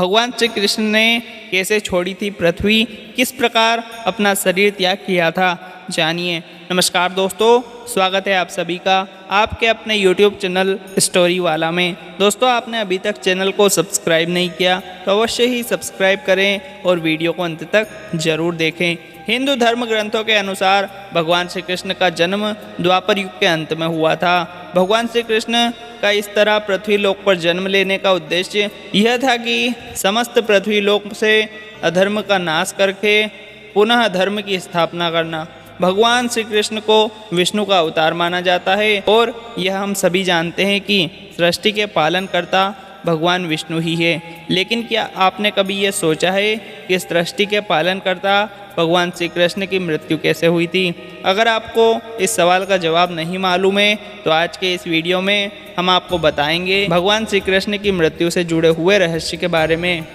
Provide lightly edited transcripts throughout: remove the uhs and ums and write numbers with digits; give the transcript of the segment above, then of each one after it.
भगवान श्री कृष्ण ने कैसे छोड़ी थी पृथ्वी, किस प्रकार अपना शरीर त्याग किया था, जानिए। नमस्कार दोस्तों, स्वागत है आप सभी का आपके अपने YouTube चैनल स्टोरी वाला में। दोस्तों, आपने अभी तक चैनल को सब्सक्राइब नहीं किया तो अवश्य ही सब्सक्राइब करें और वीडियो को अंत तक जरूर देखें। हिंदू धर्म ग्रंथों के अनुसार भगवान श्री कृष्ण का जन्म द्वापर युग के अंत में हुआ था। भगवान श्री कृष्ण का इस तरह पृथ्वी लोक पर जन्म लेने का उद्देश्य यह था कि समस्त पृथ्वी लोक से अधर्म का नाश करके पुनः धर्म की स्थापना करना। भगवान श्री कृष्ण को विष्णु का अवतार माना जाता है और यह हम सभी जानते हैं कि सृष्टि के पालनकर्ता भगवान विष्णु ही है। लेकिन क्या आपने कभी यह सोचा है कि सृष्टि के पालनकर्ता भगवान श्री कृष्ण की मृत्यु कैसे हुई थी? अगर आपको इस सवाल का जवाब नहीं मालूम है तो आज के इस वीडियो में हम आपको बताएंगे भगवान श्री कृष्ण की मृत्यु से जुड़े हुए रहस्य के बारे में।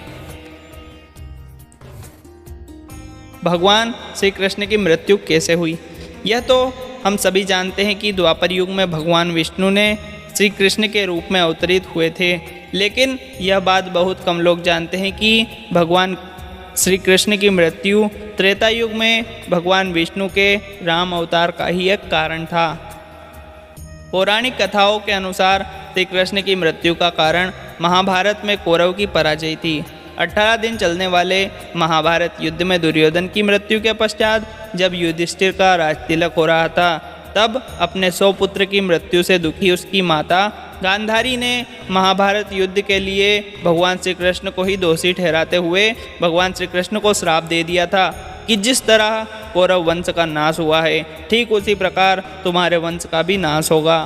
भगवान श्री कृष्ण की मृत्यु कैसे हुई? यह तो हम सभी जानते हैं कि द्वापर युग में भगवान विष्णु ने श्री कृष्ण के रूप में अवतरित हुए थे। लेकिन यह बात बहुत कम लोग जानते हैं कि भगवान श्री कृष्ण की मृत्यु त्रेता युग में भगवान विष्णु के राम अवतार का ही एक कारण था। पौराणिक कथाओं के अनुसार श्री कृष्ण की मृत्यु का कारण महाभारत में कौरव की पराजय थी। 18 दिन चलने वाले महाभारत युद्ध में दुर्योधन की मृत्यु के पश्चात जब युधिष्ठिर का राजतिलक हो रहा था, तब अपने 100 पुत्र की मृत्यु से दुखी उसकी माता गांधारी ने महाभारत युद्ध के लिए भगवान श्री कृष्ण को ही दोषी ठहराते हुए भगवान श्री कृष्ण को श्राप दे दिया था कि जिस तरह कौरव वंश का नाश हुआ है, ठीक उसी प्रकार तुम्हारे वंश का भी नाश होगा।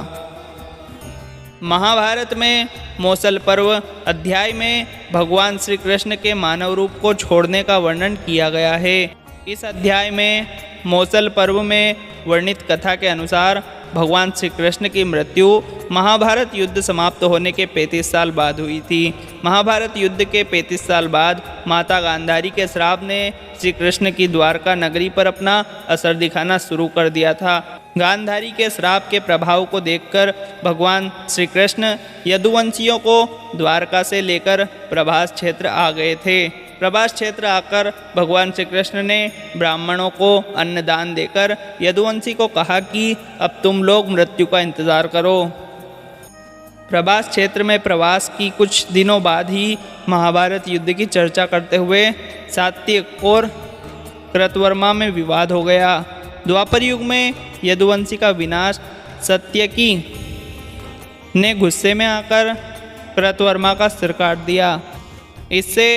महाभारत में मौसल पर्व अध्याय में भगवान श्री कृष्ण के मानव रूप को छोड़ने का वर्णन किया गया है। इस अध्याय में मौसल पर्व में वर्णित कथा के अनुसार भगवान श्री कृष्ण की मृत्यु महाभारत युद्ध समाप्त होने के 35 साल बाद हुई थी। महाभारत युद्ध के 35 साल बाद माता गांधारी के श्राप ने श्री कृष्ण की द्वारका नगरी पर अपना असर दिखाना शुरू कर दिया था। गांधारी के श्राप के प्रभाव को देखकर भगवान श्री कृष्ण यदुवंशियों को द्वारका से लेकर प्रभास क्षेत्र आ गए थे। प्रभास क्षेत्र आकर भगवान श्री कृष्ण ने ब्राह्मणों को अन्नदान देकर यदुवंशी को कहा कि अब तुम लोग मृत्यु का इंतजार करो। प्रभास क्षेत्र में प्रवास की कुछ दिनों बाद ही महाभारत युद्ध की चर्चा करते हुए सात्यक और कृतवर्मा में विवाद हो गया। द्वापर युग में यदुवंशी का विनाश सत्यकी ने गुस्से में आकर कृतवर्मा का सिर काट दिया। इससे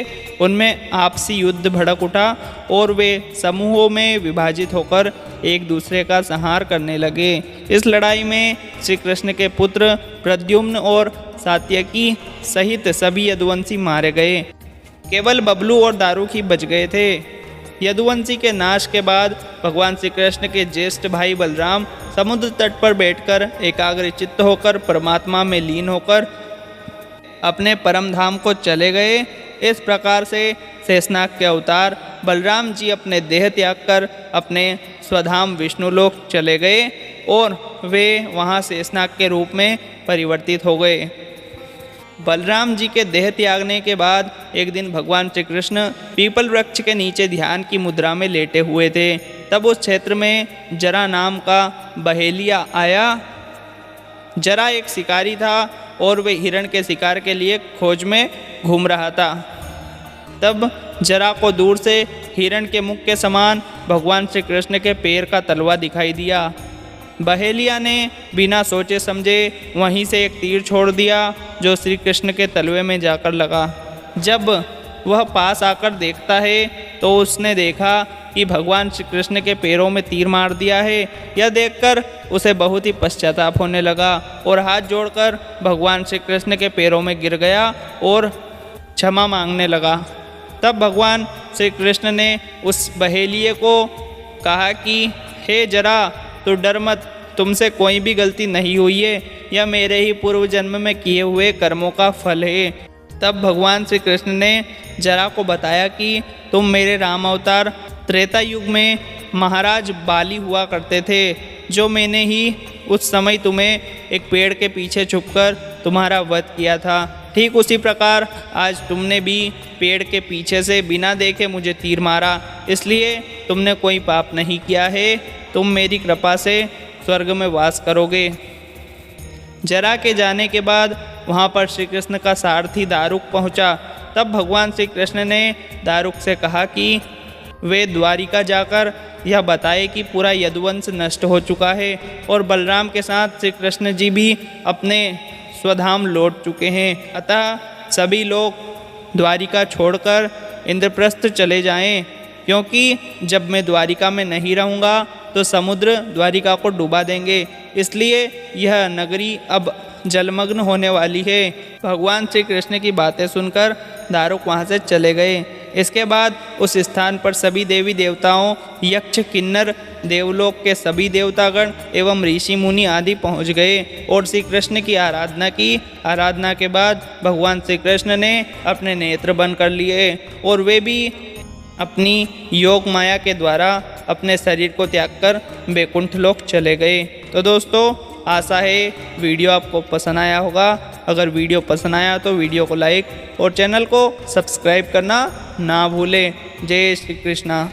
उनमें आपसी युद्ध भड़क उठा और वे समूहों में विभाजित होकर एक दूसरे का संहार करने लगे। इस लड़ाई में श्री कृष्ण के पुत्र प्रद्युम्न और सात्यकी सहित सभी यदुवंशी मारे गए। केवल बबलू और दारुक ही बच गए थे। यदुवंशी के नाश के बाद भगवान श्री कृष्ण के ज्येष्ठ भाई बलराम समुद्र तट पर बैठकर एकाग्रचित्त होकर परमात्मा में लीन होकर अपने परम धाम को चले गए। इस प्रकार से शेषनाग के अवतार बलराम जी अपने देह त्याग कर अपने स्वधाम विष्णुलोक चले गए और वे वहाँ शेषनाग के रूप में परिवर्तित हो गए। बलराम जी के देह त्यागने के बाद एक दिन भगवान श्री कृष्ण पीपल वृक्ष के नीचे ध्यान की मुद्रा में लेटे हुए थे। तब उस क्षेत्र में जरा नाम का बहेलिया आया। जरा एक शिकारी था और वे हिरण के शिकार के लिए खोज में घूम रहा था। तब जरा को दूर से हिरण के मुख के समान भगवान श्री कृष्ण के पैर का तलवा दिखाई दिया। बहेलिया ने बिना सोचे समझे वहीं से एक तीर छोड़ दिया जो श्री कृष्ण के तलवे में जाकर लगा। जब वह पास आकर देखता है तो उसने देखा कि भगवान श्री कृष्ण के पैरों में तीर मार दिया है। यह देखकर उसे बहुत ही पश्चाताप होने लगा और हाथ जोड़कर भगवान श्री कृष्ण के पैरों में गिर गया और क्षमा मांगने लगा। तब भगवान श्री कृष्ण ने उस बहेलिए को कहा कि हे जरा, तू डर मत, तुमसे कोई भी गलती नहीं हुई है, यह मेरे ही पूर्व जन्म में किए हुए कर्मों का फल है। तब भगवान श्री कृष्ण ने जरा को बताया कि तुम मेरे राम अवतार त्रेता युग में महाराज बाली हुआ करते थे, जो मैंने ही उस समय तुम्हें एक पेड़ के पीछे छुपकर तुम्हारा वध किया था। ठीक उसी प्रकार आज तुमने भी पेड़ के पीछे से बिना देखे मुझे तीर मारा, इसलिए तुमने कोई पाप नहीं किया है। तुम मेरी कृपा से स्वर्ग में वास करोगे। जरा के जाने के बाद वहाँ पर श्री कृष्ण का सारथी दारुक पहुँचा। तब भगवान श्री कृष्ण ने दारुक से कहा कि वे द्वारिका जाकर यह बताए कि पूरा यदुवंश नष्ट हो चुका है और बलराम के साथ श्री कृष्ण जी भी अपने स्वधाम लौट चुके हैं। अतः सभी लोग द्वारिका छोड़कर इंद्रप्रस्थ चले जाएं, क्योंकि जब मैं द्वारिका में नहीं रहूँगा तो समुद्र द्वारिका को डुबा देंगे, इसलिए यह नगरी अब जलमग्न होने वाली है। भगवान श्री कृष्ण की बातें सुनकर दारुक वहाँ से चले गए। इसके बाद उस स्थान पर सभी देवी देवताओं, यक्ष, किन्नर, देवलोक के सभी देवतागण एवं ऋषि मुनि आदि पहुँच गए और श्री कृष्ण की आराधना की। आराधना के बाद भगवान श्री कृष्ण ने अपने नेत्र बंद कर लिए और वे भी अपनी योग माया के द्वारा अपने शरीर को त्याग कर वैकुंठ लोक चले गए। तो दोस्तों, आशा है वीडियो आपको पसंद आया होगा। अगर वीडियो पसंद आया तो वीडियो को लाइक और चैनल को सब्सक्राइब करना ना भूलें। जय श्री कृष्णा।